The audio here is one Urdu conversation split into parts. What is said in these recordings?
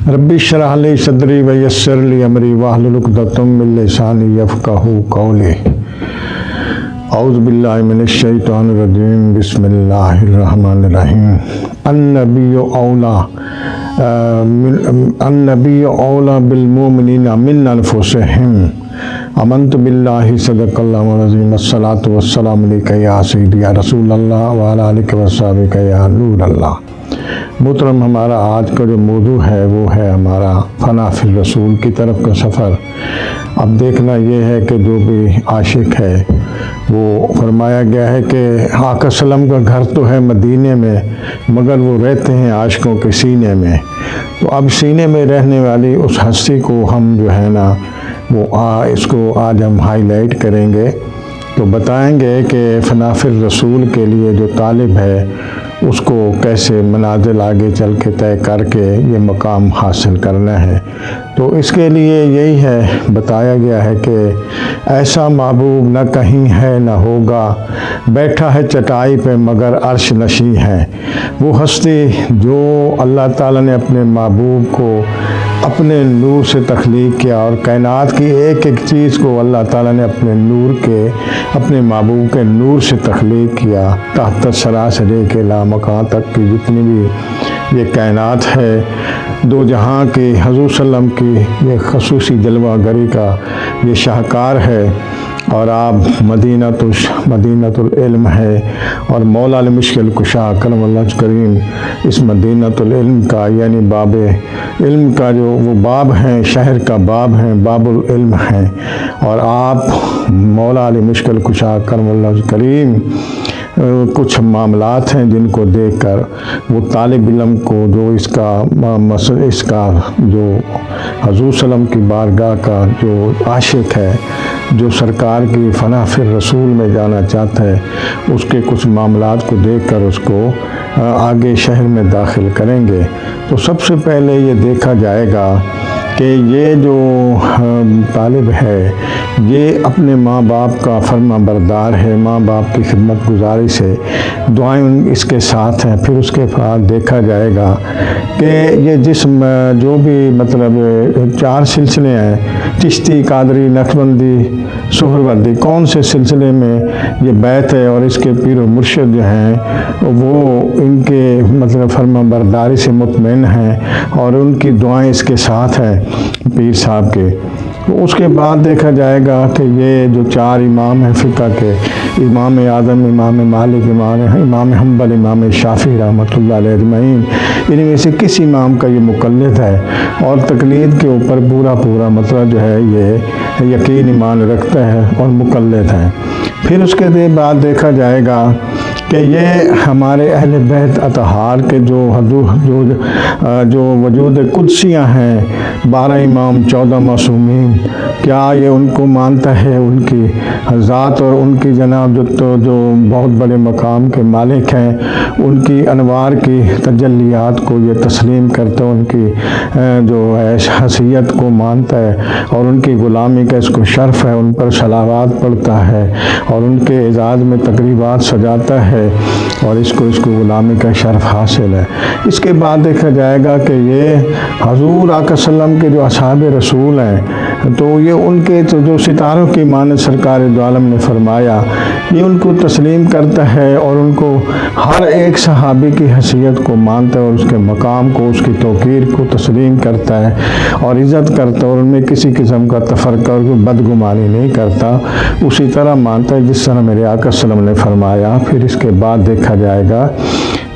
ربی اشرح لی صدری ویسر لی امری واحلل عقدۃ من لسانی یفقہوا قولی۔ اعوذ باللہ من الشیطان الرجیم، بسم اللہ الرحمن الرحیم۔ النبی اولا بالمؤمنین من انفسہم، آمنت باللہ صدق اللہ العظیم، الصلاۃ والسلام علیکہ یا سیدی یا رسول اللہ وعلی آلہ وصحبہ یا نور اللہ۔ محترم، ہمارا آج کا جو موضوع ہے وہ ہے ہمارا فنا فی الرسول کی طرف کا سفر۔ اب دیکھنا یہ ہے کہ جو بھی عاشق ہے وہ فرمایا گیا ہے کہ آقا صلی اللہ علیہ وسلم کا گھر تو ہے مدینے میں، مگر وہ رہتے ہیں عاشقوں کے سینے میں۔ تو اب سینے میں رہنے والی اس ہستی کو ہم جو ہے نا وہ اس کو آج ہم ہائی لائٹ کریں گے، تو بتائیں گے کہ فنا فی الرسول کے لیے جو طالب ہے اس کو کیسے منازل آگے چل کے طے کر کے یہ مقام حاصل کرنا ہے۔ تو اس کے لیے یہی ہے، بتایا گیا ہے کہ ایسا محبوب نہ کہیں ہے نہ ہوگا، بیٹھا ہے چٹائی پہ مگر عرش نشیں ہے۔ وہ ہستی جو اللہ تعالیٰ نے اپنے محبوب کو اپنے نور سے تخلیق کیا، اور کائنات کی ایک ایک چیز کو اللہ تعالیٰ نے اپنے نور کے، اپنے محبوب کے نور سے تخلیق کیا، تحت سراسرے کے لامکان تک کی جتنی بھی یہ کائنات ہے، دو جہاں کی حضور صلی اللہ علیہ وسلم کی یہ خصوصی جلوہ گری کا یہ شاہکار ہے۔ اور آپ مدینۃ العلم ہے، اور مولا علی مشکل کشا کرم اللہ کریم اس مدینۃ العلم کا یعنی باب علم کا جو وہ باب ہیں، شہر کا باب ہیں، باب العلم ہیں۔ اور آپ مولا علی مشکل کشا کرم اللہ کریم کچھ معاملات ہیں جن کو دیکھ کر وہ طالب علم کو جو اس کا جو حضور صلی اللہ علیہ وسلم کی بارگاہ کا جو عاشق ہے، جو سرکار کی فنا فی الرسول میں جانا چاہتا ہے، اس کے کچھ معاملات کو دیکھ کر اس کو آگے شہر میں داخل کریں گے۔ تو سب سے پہلے یہ دیکھا جائے گا کہ یہ جو طالب ہے یہ اپنے ماں باپ کا فرما بردار ہے، ماں باپ کی خدمت گزاری سے دعائیں اس کے ساتھ ہیں۔ پھر اس کے بعد دیکھا جائے گا کہ یہ جسم جو بھی مطلب 4 سلسلے ہیں، چشتی، قادری، نقشبندی، سہروردی، کون سے سلسلے میں یہ بیت ہے، اور اس کے پیر و مرشد جو ہیں وہ ان کے مطلب فرما برداری سے مطمئن ہیں، اور ان کی دعائیں اس کے ساتھ ہیں پیر صاحب کے۔ اس کے بعد دیکھا جائے گا کہ یہ جو 4 امام ہیں فقہ کے، امام اعظم، امام مالک، امام حنبل، امام شافعی رحمۃ اللہ علیہ اجمعین، ان میں سے کس امام کا یہ مقلد ہے، اور تقلید کے اوپر پورا مطلب جو ہے یہ یقین ایمان رکھتا ہے اور مقلد ہے۔ پھر اس کے بعد دیکھا جائے گا کہ یہ ہمارے اہل بیت اطہار کے جو وجود قدسیاں ہیں، 12 امام، 14 معصومین، کیا یہ ان کو مانتا ہے، ان کی ذات اور ان کی جناب جو بہت بڑے مقام کے مالک ہیں، ان کی انوار کی تجلیات کو یہ تسلیم کرتا ہے، ان کی جو ہے حیثیت کو مانتا ہے، اور ان کی غلامی کا اس کو شرف ہے، ان پر صلوات پڑھتا ہے، اور ان کے اعزاز میں تقریبات سجاتا ہے، اور اس کو غلامی کا شرف حاصل ہے۔ اس کے بعد دیکھا جائے گا کہ یہ حضور آقا صلی اللہ علیہ وسلم کے جو اصحاب رسول ہیں، تو یہ ان کے جو ستاروں کی مانند سرکار دو عالم نے فرمایا، یہ ان کو تسلیم کرتا ہے، اور ان کو ہر ایک صحابی کی حیثیت کو مانتا ہے، اور اس کے مقام کو، اس کی توقیر کو تسلیم کرتا ہے اور عزت کرتا ہے، اور ان میں کسی قسم کا تفرقہ اور بدگمانی نہیں کرتا، اسی طرح مانتا ہے جس طرح میرے آقا صلی اللہ علیہ وسلم نے فرمایا۔ پھر اس کے بعد دیکھا جائے گا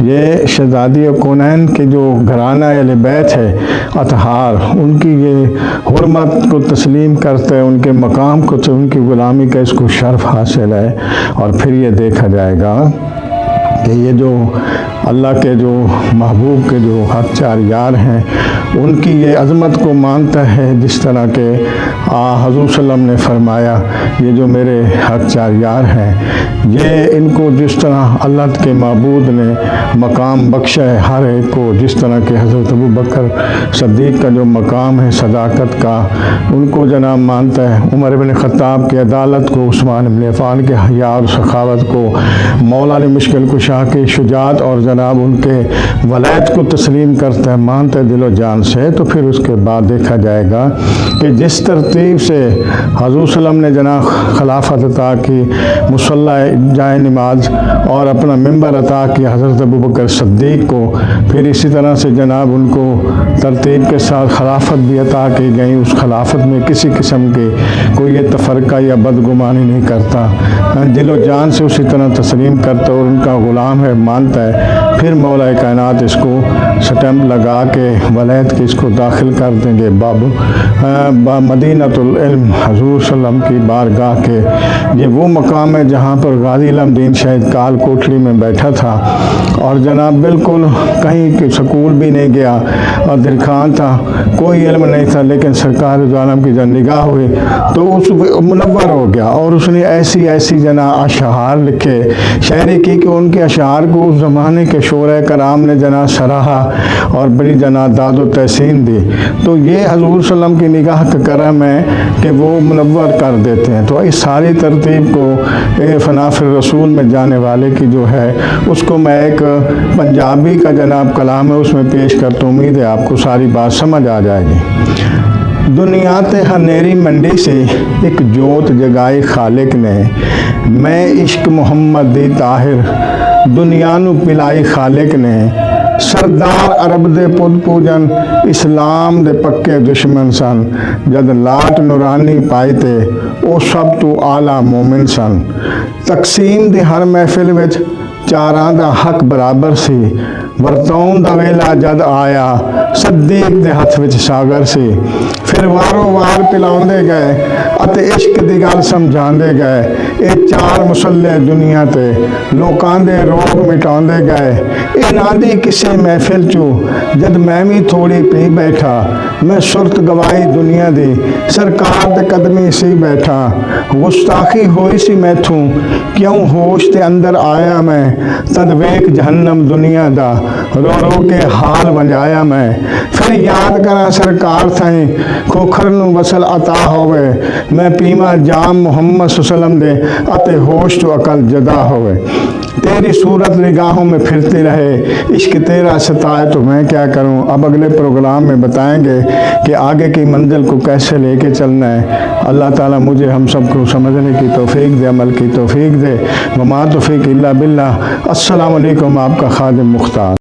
یہ شہزادی کونین کے جو گھرانہ اہل بیت ہے اطہار، ان کی یہ حرمت کو تسلیم کرتا ہے، ان کے مقام کو، ان کی غلامی کا اس کو شرف حاصل ہے۔ اور پھر یہ دیکھا جائے گا کہ یہ جو اللہ کے جو محبوب کے جو حق 4 یار ہیں، ان کی یہ عظمت کو مانتا ہے، جس طرح کہ حضور صلی اللہ علیہ وسلم نے فرمایا، یہ جو میرے حق 4 یار ہیں، یہ ان کو جس طرح اللہ کے معبود نے مقام بخشا ہے ہر ایک کو، جس طرح کہ حضرت ابوبکر صدیق کا جو مقام ہے صداقت کا، ان کو جناب مانتا ہے، عمر بن خطاب کی عدالت کو، عثمان بن عفان کے حیا اور سخاوت کو، مولا علی مشکل کشا کی شجاعت اور جناب ان کے ولایت کو تسلیم کرتا ہے، مانتا ہے دل و جان سے، تو پھر اس کے بعد دیکھا جائے گا کہ جس ترتیب سے حضور صلی اللہ علیہ وسلم نے جناب خلافت عطا کی، مصلی جائے نماز اور اپنا ممبر عطا کیا حضرت ابوبکر صدیق کو، پھر اسی طرح سے جناب ان کو ترتیب کے ساتھ خلافت بھی عطا کی گئی، اس خلافت میں کسی قسم کے کوئی یہ تفرقہ یا بدگمانی نہیں کرتا، دل و جان سے اسی طرح تسلیم کرتا اور ان کا غلام ہے، مانتا ہے، پھر مولا کائنات اس کو سٹمپ لگا کے ولایت کی اس کو داخل کر دیں گے مدینۃ العلم، حضور صلی اللہ علیہ وسلم کی بارگاہ کے۔ یہ وہ مقام ہے جہاں پر غازی علم دین شہید کال کوٹلی میں بیٹھا تھا اور جناب بالکل کہیں سکول بھی نہیں گیا اور درخان تھا، کوئی علم نہیں تھا، لیکن سرکار دو عالم کی جب نگاہ ہوئی تو اس منور ہو گیا اور اس نے ایسی ایسی جناب اشعار لکھے، شاعری کی کہ ان کے اشعار کو اس زمانے کے شعراء کرام نے جناب سراہا اور بڑی جناب داد و تحسین دی۔ تو یہ حضور صلی اللہ علیہ وسلم کی نگاہ کا کرم ہے کہ وہ منور کر دیتے ہیں۔ تو اس ساری ترتیب کو فنا فی الرسول میں جانے والے کی جو ہے اس کو میں ایک پنجابی کا جناب کلام ہے اس میں پیش کرتا ہوں، امید ہے آپ کو ساری بات سمجھ آ جائے گی۔ دنیا تے ہنیری منڈی سے ایک جوت جگائی خالق نے، میں عشق محمد دی طاہر دنیا نو پلائی خالق نے، سردار عرب دے پد پوجن اسلام دے پکے دشمن سن، جد لاٹ نورانی پائی تے او سب تو اعلیٰ مومن سن، تقسیم دی ہر محفل وچ چاراں دا حق برابر سی، ورتاؤں دا ویلا جد آیا صدیق دے ہاتھ وچ ساگر سی، پھر وارو وار پلاؤندے گئے اتے عشق دی گل سمجھاندے گئے، اے چار مسلح دنیا تے لوکاں دے روگ مٹاندے گئے، انہاں دی کسے محفل چو جد میں بھی تھوڑی پی بیٹھا، میں صورت گوائی دنیا دی سرکار دے قدمی سی بیٹھا، گستاخی ہوئی سی میتھوں کیوں ہوش دے اندر آیا میں، تد ویک جہنم دنیا دا رو رو کے حال ونجایا میں، پھر یاد کرا سرکار تھائیں کھوکھر نو وصل عطا ہوئے، میں پیما جام محمد صلی اللہ علیہ وسلم دے اتے ہوش تو عقل جدا ہوئے، تیری صورت نگاہوں میں پھرتے رہے عشق تیرا ستائے تو میں کیا کروں۔ اب اگلے پروگرام میں بتائیں گے کہ آگے کی منزل کو کیسے لے کے چلنا ہے۔ اللہ تعالیٰ مجھے ہم سب کو سمجھنے کی توفیق دے، عمل کی توفیق دے، وما توفیق الا باللہ۔ السلام علیکم، آپ کا خادم مختار۔